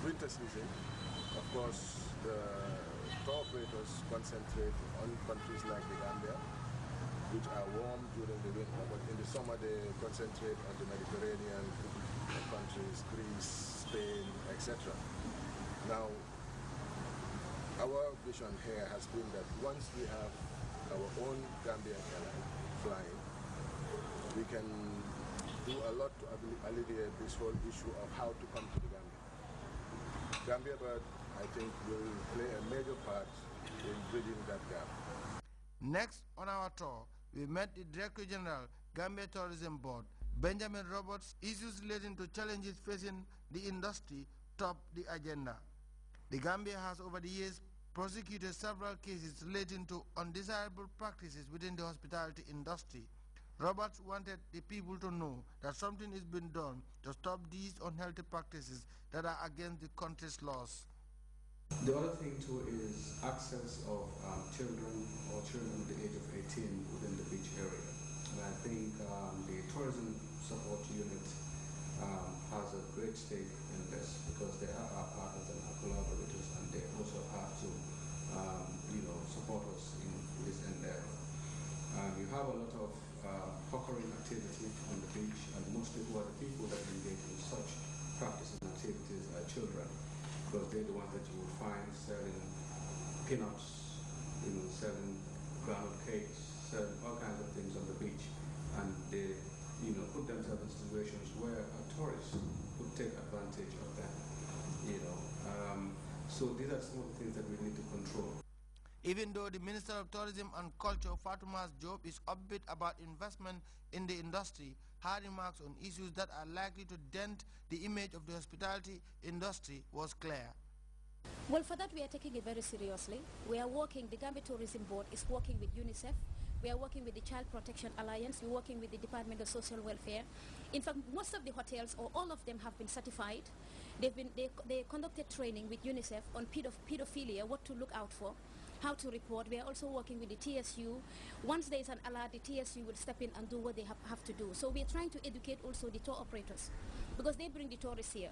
winter season, of course, the tour operators concentrate on countries like the Gambia, which are warm during the winter, but in the summer they concentrate on the Mediterranean countries, Greece, Spain, etc. Now, our vision here has been that once we have our own Gambian airline flying, we can do a lot to alleviate this whole issue of how to come to the Gambia. Gambia Bird, I think, will play a major part in bridging that gap. Next on our tour, we met the Director General, Gambia Tourism Board, Benjamin Roberts. Issues relating to challenges facing the industry top the agenda. The Gambia has over the years prosecuted several cases relating to undesirable practices within the hospitality industry. Roberts wanted the people to know that something is being done to stop these unhealthy practices that are against the country's laws. The other thing too is access of children or children under the age of 18 within the beach area. And I think the tourism support unit has a great stake in this because they are our partners and our collaborators, and they also have to support us in this endeavor. You have a lot of hookering activity on the beach, and mostly who are the people that engage in such practices and activities are children, because they're the ones that you will find selling peanuts, selling groundnut cakes, selling all kinds of things on the beach, and they put themselves in situations where a tourist would take advantage of that. So these are some of the things that we need to control. Even though the Minister of Tourism and Culture, Fatumas Job, is upbeat about investment in the industry, her remarks on issues that are likely to dent the image of the hospitality industry was clear. Well, for that we are taking it very seriously. We are working, the Gambia Tourism Board is working with UNICEF. We are working with the Child Protection Alliance. We're working with the Department of Social Welfare. In fact, most of the hotels, or all of them, have been certified. They conducted training with UNICEF on pedophilia, what to look out for, how to report. We are also working with the TSU. Once there is an alert, the TSU will step in and do what they have to do. So we are trying to educate also the tour operators, because they bring the tourists here.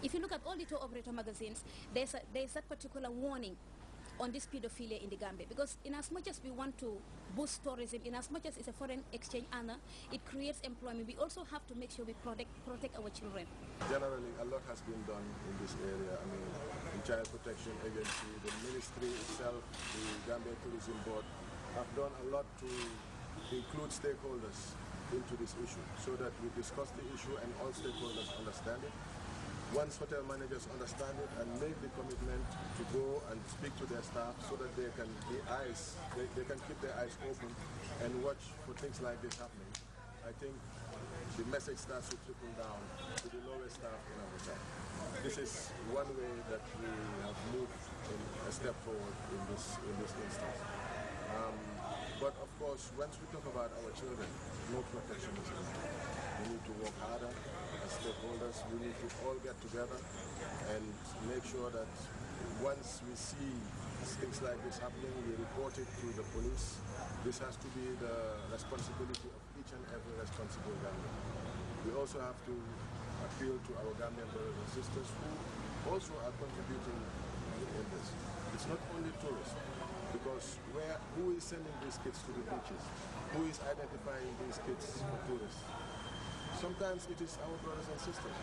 If you look at all the tour operator magazines, there's that particular warning on this pedophilia in the Gambia, because in as much as we want to boost tourism, in as much as it's a foreign exchange earner, it creates employment. We also have to make sure we protect our children. Generally, a lot has been done in this area. I mean, the Child Protection Agency, the ministry itself, the Gambia Tourism Board have done a lot to include stakeholders into this issue, so that we discuss the issue and all stakeholders understand it. Once hotel managers understand it and make the commitment to go and speak to their staff, so that they can keep their eyes open and watch for things like this happening, I think the message starts to trickle down to the lowest staff in our hotel. This is one way that we have moved a step forward in this instance. But of course, once we talk about our children, no protection is enough. We need to work harder as stakeholders. We need to all get together and make sure that once we see things like this happening, we report it to the police. This has to be the responsibility of each and every responsible Gambian. We also have to appeal to our Gambian brothers and sisters who also are contributing in this. It's not only tourists, because who is sending these kids to the beaches? Who is identifying these kids for tourists? Sometimes it is our brothers and sisters,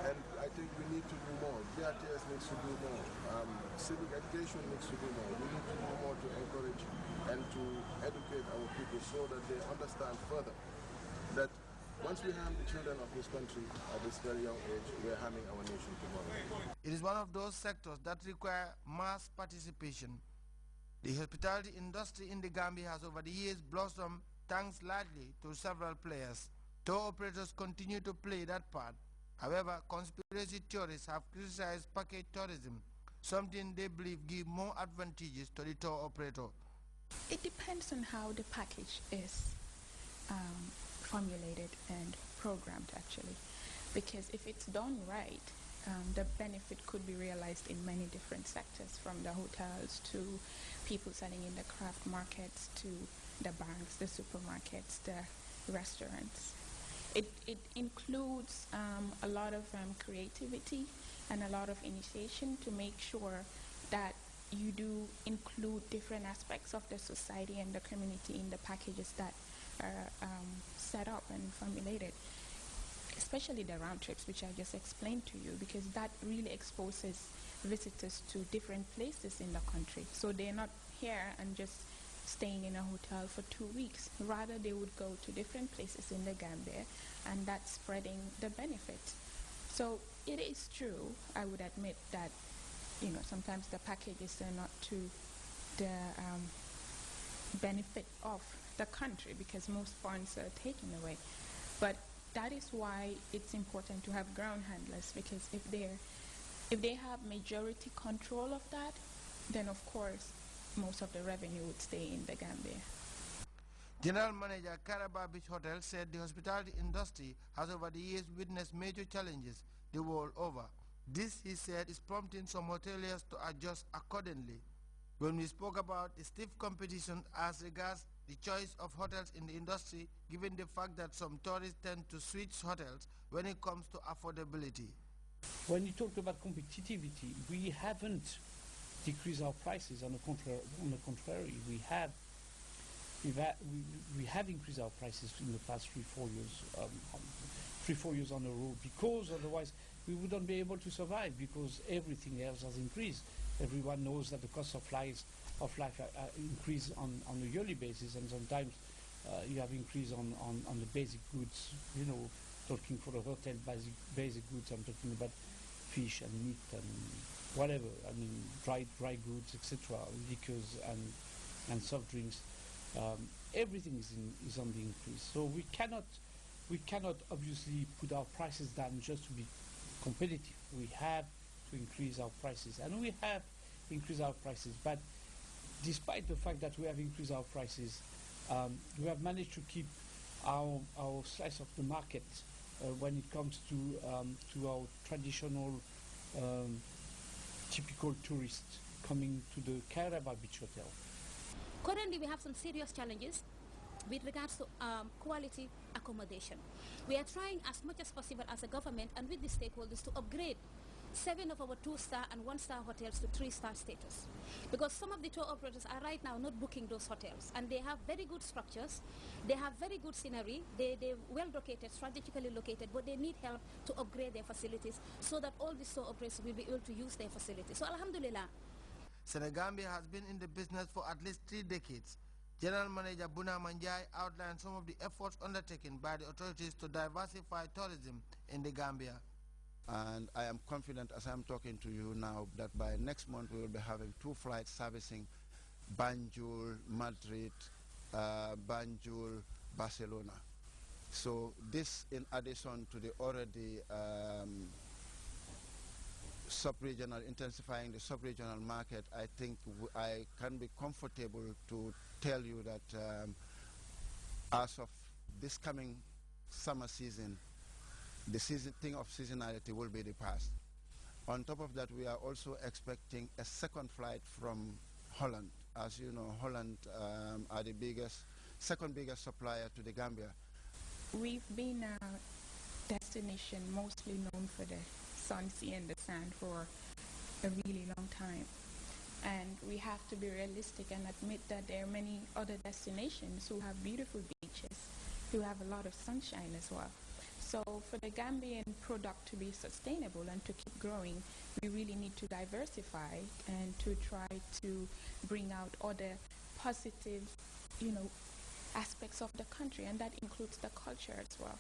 and I think we need to do more. Grts needs to do more. Civic education needs to do more. We need to do more to encourage and to educate our people so that they understand further that once we harm the children of this country at this very young age, we are harming our nation tomorrow. It is one of those sectors that require mass participation. The hospitality industry in the Gambia has over the years blossomed thanks largely to several players. Tour operators continue to play that part. However, conspiracy theorists have criticized package tourism, something they believe give more advantages to the tour operator. It depends on how the package is formulated and programmed, actually, because if it's done right, the benefit could be realized in many different sectors, from the hotels to people selling in the craft markets to the banks, the supermarkets, the restaurants. It includes a lot of creativity and a lot of initiation to make sure that you do include different aspects of the society and the community in the packages that are set up and formulated, especially the round trips, which I just explained to you, because that really exposes visitors to different places in the country. So they're not here and just staying in a hotel for 2 weeks. Rather, they would go to different places in the Gambia, and that's spreading the benefit. So it is true, I would admit that, sometimes the packages are not to the benefit of the country because most funds are taken away. But that is why it's important to have ground handlers, because if they have majority control of that, then of course most of the revenue would stay in the Gambia. General Manager Caraba Beach Hotel said the hospitality industry has over the years witnessed major challenges the world over. This, he said, is prompting some hoteliers to adjust accordingly. When we spoke about the stiff competition as regards the choice of hotels in the industry, given the fact that some tourists tend to switch hotels when it comes to affordability. When you talk about competitivity, we haven't decreased our prices. On the contrary, we have increased our prices in the past 3-4 years, 3-4 years on a row, because otherwise we wouldn't be able to survive, because everything else has increased. Everyone knows that the cost of life increase on a yearly basis, and sometimes you have increase on the basic goods. Talking for the hotel basic goods, I'm talking about fish and meat and whatever. I mean, dry goods, etc., liquors and soft drinks. Everything is on the increase. So we cannot obviously put our prices down just to be competitive. We have to increase our prices, and we have increased our prices. But despite the fact that we have increased our prices, we have managed to keep our slice of the market when it comes to our traditional typical tourists coming to the Caraba Beach Hotel. Currently, we have some serious challenges with regards to quality accommodation. We are trying as much as possible as a government and with the stakeholders to upgrade 7 of our 2-star and 1-star hotels to 3-star status, because some of the tour operators are right now not booking those hotels, and they have very good structures, they have very good scenery, they're well located, strategically located, but they need help to upgrade their facilities so that all the tour operators will be able to use their facilities. So alhamdulillah. Senegambia has been in the business for at least 3 decades. General Manager Buna Manjai outlined some of the efforts undertaken by the authorities to diversify tourism in the Gambia. And I am confident, as I'm talking to you now, that by next month we will be having 2 flights servicing Banjul, Madrid, Banjul, Barcelona. So this, in addition to the already sub-regional, intensifying the sub-regional market, I think I can be comfortable to tell you that as of this coming summer season, the thing of seasonality will be the past. On top of that, we are also expecting a second flight from Holland. As you know, Holland are the second biggest supplier to the Gambia. We've been a destination mostly known for the sun, sea, and the sand for a really long time. And we have to be realistic and admit that there are many other destinations who have beautiful beaches, who have a lot of sunshine as well. So for the Gambian product to be sustainable and to keep growing, we really need to diversify and to try to bring out other positive, aspects of the country, and that includes the culture as well.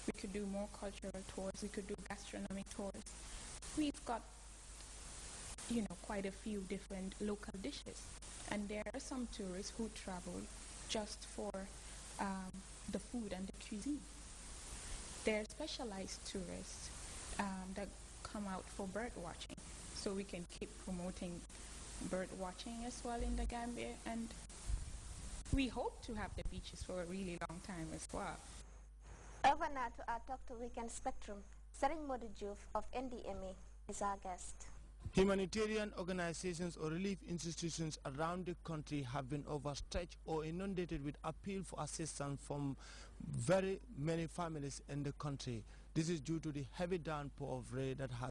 We could do more cultural tours, we could do gastronomic tours. We've got, quite a few different local dishes, and there are some tourists who travel just for the food and the cuisine. There are specialized tourists that come out for bird watching, so we can keep promoting bird watching as well in the Gambia, and we hope to have the beaches for a really long time as well. Over now to our Talk to Weekend Spectrum, Serigne Modou Diouf of NDMA is our guest. Humanitarian organizations or relief institutions around the country have been overstretched or inundated with appeal for assistance from very many families in the country. This is due to the heavy downpour of rain that has